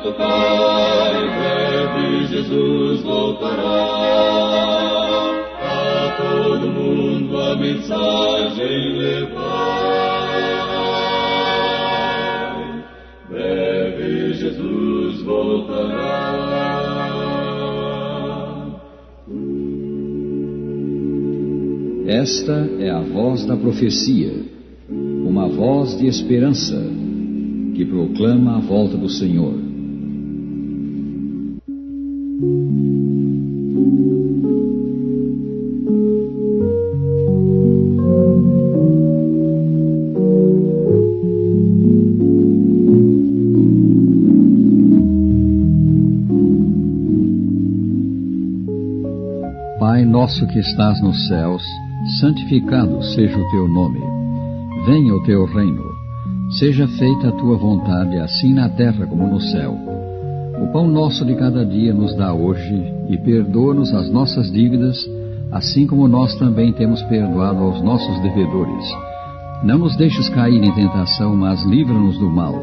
tocai, breve Jesus voltará. A todo mundo a mensagem levai, breve Jesus voltará. Esta é a voz da profecia, uma voz de esperança, que proclama a volta do Senhor. Pai nosso que estás nos céus, santificado seja o teu nome. Venha o teu reino. Seja feita a tua vontade, assim na terra como no céu. O pão nosso de cada dia nos dá hoje, e perdoa-nos as nossas dívidas, assim como nós também temos perdoado aos nossos devedores. Não nos deixes cair em tentação, mas livra-nos do mal,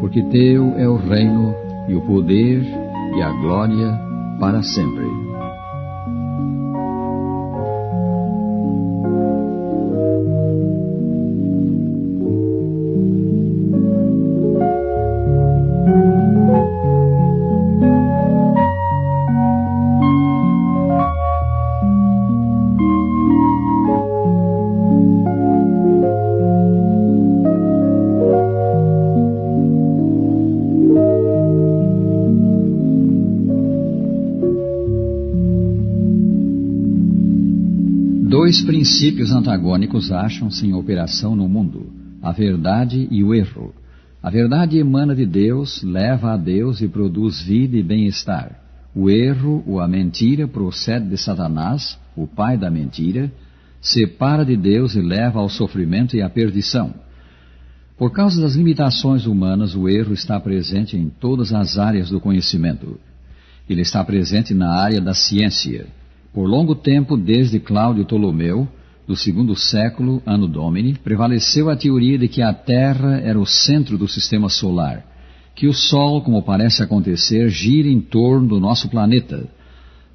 porque teu é o reino, e o poder, e a glória, para sempre. Dois princípios antagônicos acham-se em operação no mundo: a verdade e o erro. A verdade emana de Deus, leva a Deus e produz vida e bem-estar. O erro, ou a mentira, procede de Satanás, o pai da mentira, separa de Deus e leva ao sofrimento e à perdição. Por causa das limitações humanas, o erro está presente em todas as áreas do conhecimento. Ele está presente na área da ciência. Por longo tempo, desde Cláudio Ptolomeu, do segundo século, Anno Domini, prevaleceu a teoria de que a Terra era o centro do sistema solar, que o Sol, como parece acontecer, gira em torno do nosso planeta.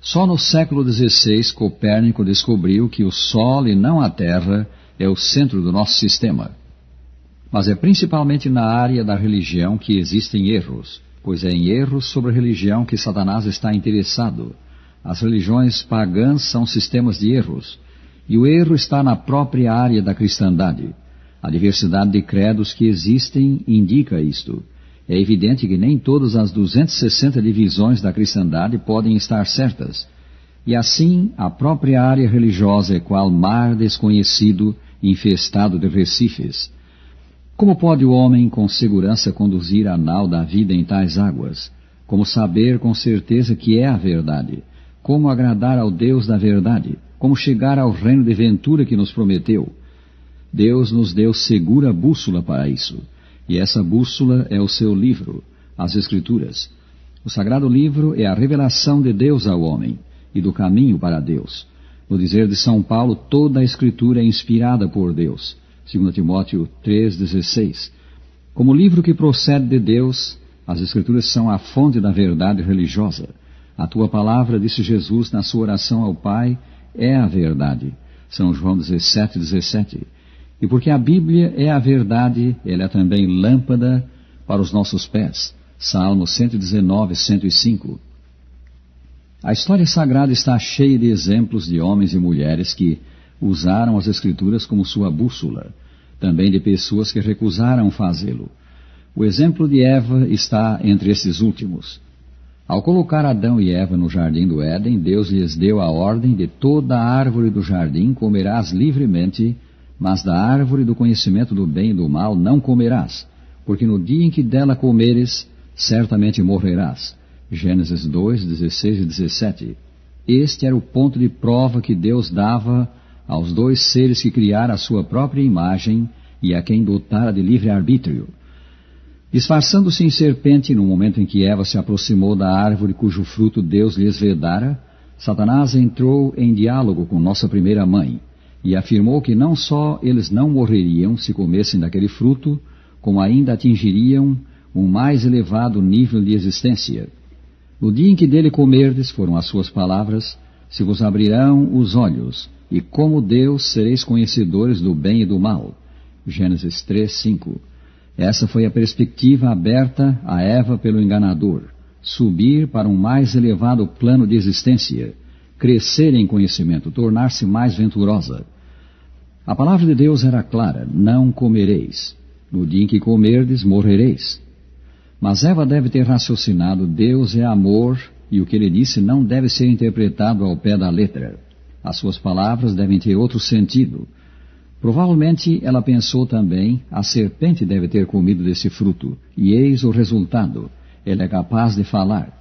Só no século XVI, Copérnico descobriu que o Sol e não a Terra é o centro do nosso sistema. Mas é principalmente na área da religião que existem erros, pois é em erros sobre a religião que Satanás está interessado. As religiões pagãs são sistemas de erros, e o erro está na própria área da cristandade. A diversidade de credos que existem indica isto. É evidente que nem todas as 260 divisões da cristandade podem estar certas. E assim, a própria área religiosa é qual mar desconhecido, infestado de recifes. Como pode o homem com segurança conduzir a nau da vida em tais águas? Como saber com certeza que é a verdade? Como agradar ao Deus da verdade? Como chegar ao reino de ventura que nos prometeu? Deus nos deu segura bússola para isso. E essa bússola é o seu livro, as Escrituras. O Sagrado Livro é a revelação de Deus ao homem e do caminho para Deus. No dizer de São Paulo, toda a Escritura é inspirada por Deus. 2 Timóteo 3,16. Como livro que procede de Deus, as Escrituras são a fonte da verdade religiosa. A tua palavra, disse Jesus na sua oração ao Pai, é a verdade. São João 17,17. E porque a Bíblia é a verdade, ela é também lâmpada para os nossos pés. Salmo 119, 105. A história sagrada está cheia de exemplos de homens e mulheres que usaram as Escrituras como sua bússola, também de pessoas que recusaram fazê-lo. O exemplo de Eva está entre esses últimos. Ao colocar Adão e Eva no jardim do Éden, Deus lhes deu a ordem: de toda a árvore do jardim comerás livremente, mas da árvore do conhecimento do bem e do mal não comerás, porque no dia em que dela comeres, certamente morrerás. Gênesis 2, 16 e 17. Este era o ponto de prova que Deus dava aos dois seres que criara a sua própria imagem e a quem dotara de livre-arbítrio. Disfarçando-se em serpente no momento em que Eva se aproximou da árvore cujo fruto Deus lhes vedara, Satanás entrou em diálogo com nossa primeira mãe e afirmou que não só eles não morreriam se comessem daquele fruto, como ainda atingiriam um mais elevado nível de existência. No dia em que dele comerdes, foram as suas palavras, se vos abrirão os olhos, e como Deus sereis conhecedores do bem e do mal. Gênesis 3:5. Essa foi a perspectiva aberta a Eva pelo enganador, subir para um mais elevado plano de existência, crescer em conhecimento, tornar-se mais venturosa. A palavra de Deus era clara: não comereis. No dia em que comerdes, morrereis. Mas Eva deve ter raciocinado: Deus é amor, e o que ele disse não deve ser interpretado ao pé da letra. As suas palavras devem ter outro sentido. Provavelmente ela pensou também: a serpente deve ter comido desse fruto, e eis o resultado: ela é capaz de falar.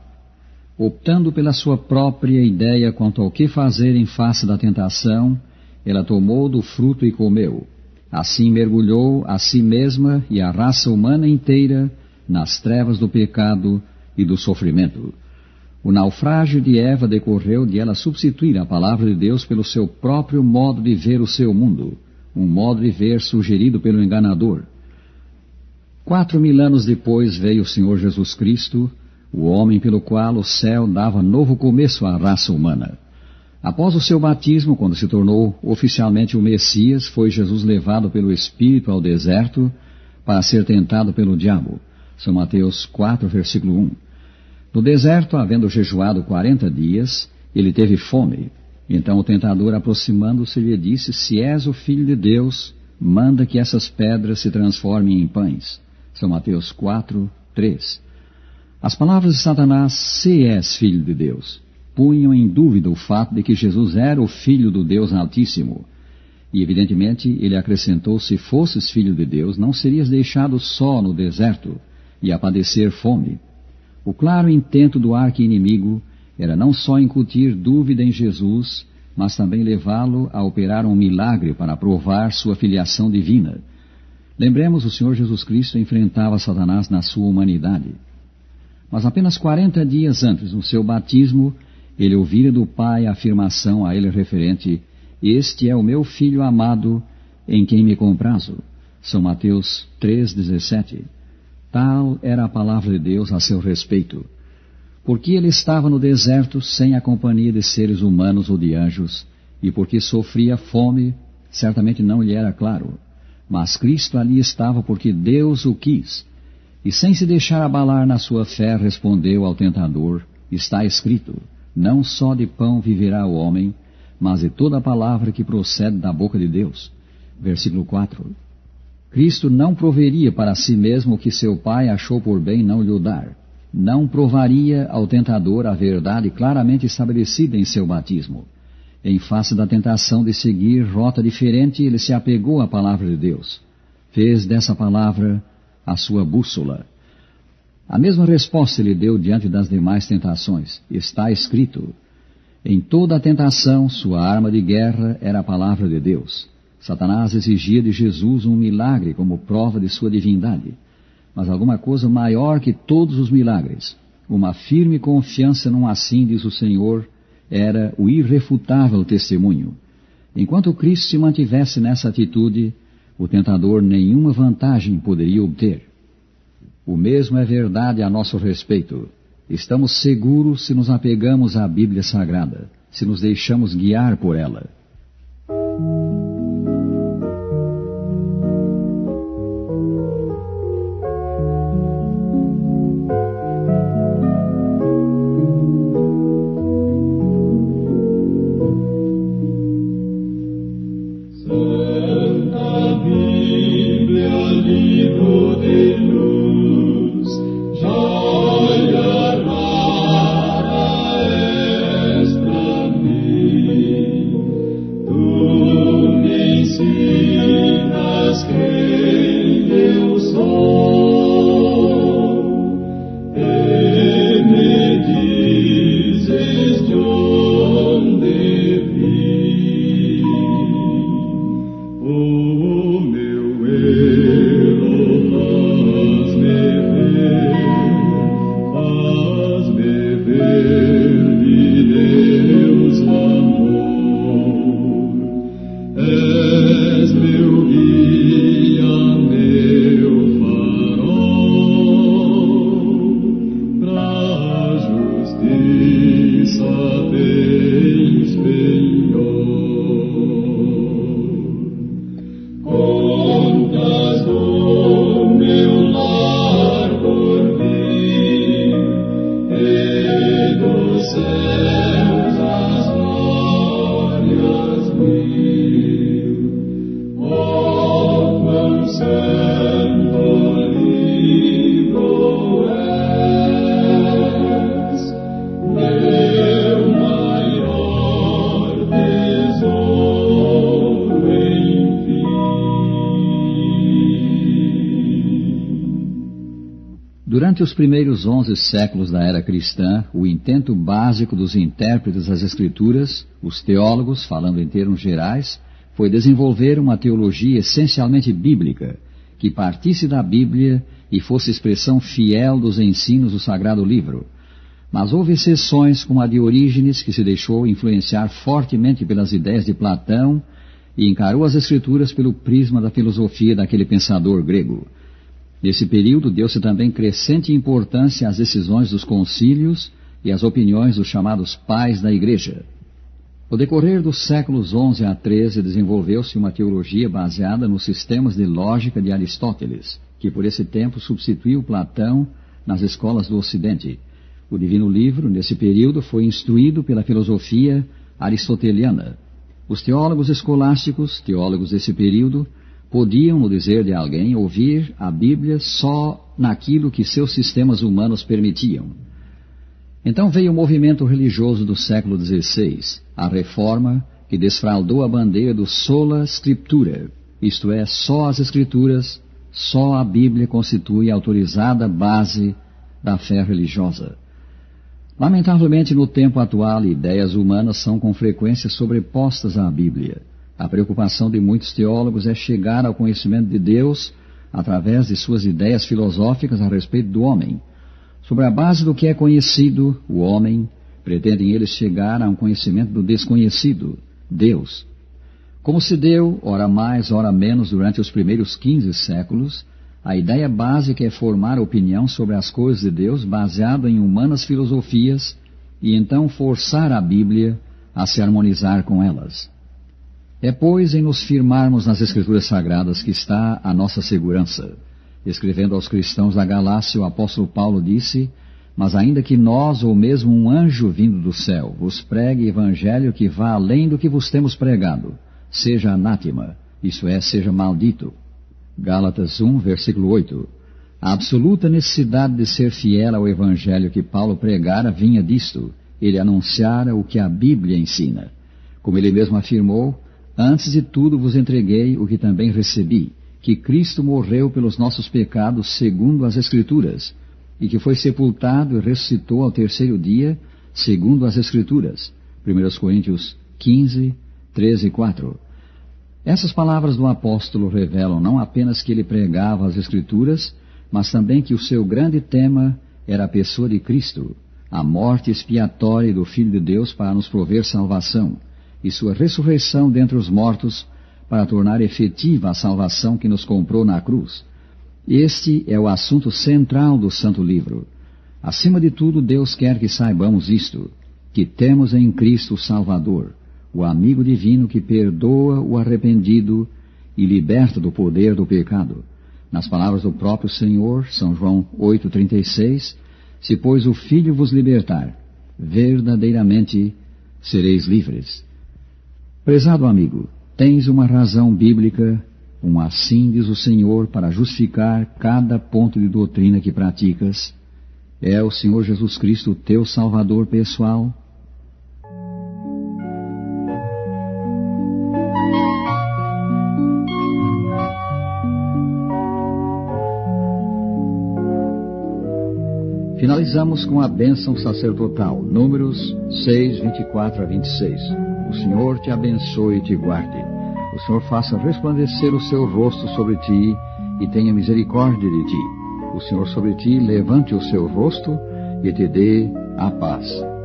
Optando pela sua própria ideia quanto ao que fazer em face da tentação, ela tomou do fruto e comeu. Assim mergulhou a si mesma e a raça humana inteira nas trevas do pecado e do sofrimento. O naufrágio de Eva decorreu de ela substituir a palavra de Deus pelo seu próprio modo de ver o seu mundo, um modo de ver sugerido pelo enganador. 4.000 anos depois veio o Senhor Jesus Cristo, o homem pelo qual o céu dava novo começo à raça humana. Após o seu batismo, quando se tornou oficialmente o Messias, foi Jesus levado pelo Espírito ao deserto para ser tentado pelo diabo. São Mateus 4, versículo 1. No deserto, havendo jejuado 40 dias, ele teve fome. Então o tentador, aproximando-se, lhe disse: se és o Filho de Deus, manda que essas pedras se transformem em pães. São Mateus 4, 3. As palavras de Satanás, se és Filho de Deus, punham em dúvida o fato de que Jesus era o Filho do Deus Altíssimo. E evidentemente ele acrescentou: se fosses Filho de Deus, não serias deixado só no deserto e a padecer fome. O claro intento do arqui-inimigo era não só incutir dúvida em Jesus, mas também levá-lo a operar um milagre para provar sua filiação divina. Lembremos, o Senhor Jesus Cristo enfrentava Satanás na sua humanidade. Mas apenas 40 dias antes, no seu batismo, ele ouvira do Pai a afirmação a ele referente: este é o meu Filho amado, em quem me comprazo. São Mateus 3,17. Tal era a palavra de Deus a seu respeito. Porque ele estava no deserto sem a companhia de seres humanos ou de anjos, e porque sofria fome, certamente não lhe era claro. Mas Cristo ali estava porque Deus o quis. E sem se deixar abalar na sua fé, respondeu ao tentador: está escrito, não só de pão viverá o homem, mas de toda a palavra que procede da boca de Deus. Versículo 4. Cristo não proveria para si mesmo o que seu Pai achou por bem não lhe dar. Não provaria ao tentador a verdade claramente estabelecida em seu batismo. Em face da tentação de seguir rota diferente, ele se apegou à palavra de Deus. Fez dessa palavra a sua bússola. A mesma resposta ele deu diante das demais tentações. Está escrito. Em toda a tentação, sua arma de guerra era a palavra de Deus. Satanás exigia de Jesus um milagre como prova de sua divindade. Mas alguma coisa maior que todos os milagres, uma firme confiança num assim, diz o Senhor, era o irrefutável testemunho. Enquanto Cristo se mantivesse nessa atitude, o tentador nenhuma vantagem poderia obter. O mesmo é verdade a nosso respeito. Estamos seguros se nos apegamos à Bíblia Sagrada, se nos deixamos guiar por ela. dos céus as glórias viu. Oh, quão santo livro és, meu maior tesouro, enfim. Durante os primeiros 11 séculos da era cristã, o intento básico dos intérpretes das Escrituras, os teólogos, falando em termos gerais, foi desenvolver uma teologia essencialmente bíblica, que partisse da Bíblia e fosse expressão fiel dos ensinos do Sagrado Livro. Mas houve exceções, como a de Orígenes, que se deixou influenciar fortemente pelas ideias de Platão e encarou as Escrituras pelo prisma da filosofia daquele pensador grego. Nesse período, deu-se também crescente importância às decisões dos concílios e às opiniões dos chamados pais da Igreja. No decorrer dos séculos XI a XIII, desenvolveu-se uma teologia baseada nos sistemas de lógica de Aristóteles, que por esse tempo substituiu Platão nas escolas do Ocidente. O Divino Livro, nesse período, foi instruído pela filosofia aristoteliana. Os teólogos escolásticos, teólogos desse período, podiam, no dizer de alguém, ouvir a Bíblia só naquilo que seus sistemas humanos permitiam. Então veio o movimento religioso do século XVI, a Reforma, que desfraldou a bandeira do sola scriptura, isto é, só as Escrituras, só a Bíblia constitui a autorizada base da fé religiosa. Lamentavelmente, no tempo atual, ideias humanas são com frequência sobrepostas à Bíblia. A preocupação de muitos teólogos é chegar ao conhecimento de Deus através de suas ideias filosóficas a respeito do homem. Sobre a base do que é conhecido, o homem, pretendem eles chegar a um conhecimento do desconhecido, Deus. Como se deu, ora mais, ora menos, durante os primeiros 15 séculos, a ideia básica é formar opinião sobre as coisas de Deus baseado em humanas filosofias e então forçar a Bíblia a se harmonizar com elas. É, pois, em nos firmarmos nas Escrituras Sagradas que está a nossa segurança. Escrevendo aos cristãos da Galácia, o apóstolo Paulo disse: mas ainda que nós, ou mesmo um anjo vindo do céu, vos pregue evangelho que vá além do que vos temos pregado, seja anátema, isso é, seja maldito. Gálatas 1, versículo 8. A absoluta necessidade de ser fiel ao evangelho que Paulo pregara vinha disto: ele anunciara o que a Bíblia ensina. Como ele mesmo afirmou: antes de tudo vos entreguei o que também recebi, que Cristo morreu pelos nossos pecados segundo as Escrituras, e que foi sepultado e ressuscitou ao terceiro dia, segundo as Escrituras. 1 Coríntios 15, 13 e 4. Essas palavras do apóstolo revelam não apenas que ele pregava as Escrituras, mas também que o seu grande tema era a pessoa de Cristo, a morte expiatória do Filho de Deus para nos prover salvação, e sua ressurreição dentre os mortos para tornar efetiva a salvação que nos comprou na cruz. Este é o assunto central do Santo Livro. Acima de tudo, Deus quer que saibamos isto, que temos em Cristo o Salvador, o amigo divino que perdoa o arrependido e liberta do poder do pecado. Nas palavras do próprio Senhor, São João 8,36, se pois o Filho vos libertar, verdadeiramente sereis livres. Prezado amigo, tens uma razão bíblica, um assim diz o Senhor, para justificar cada ponto de doutrina que praticas. É o Senhor Jesus Cristo teu Salvador pessoal? Finalizamos com a bênção sacerdotal, Números 6, 24 a 26. O Senhor te abençoe e te guarde. O Senhor faça resplandecer o seu rosto sobre ti e tenha misericórdia de ti. O Senhor sobre ti levante o seu rosto e te dê a paz.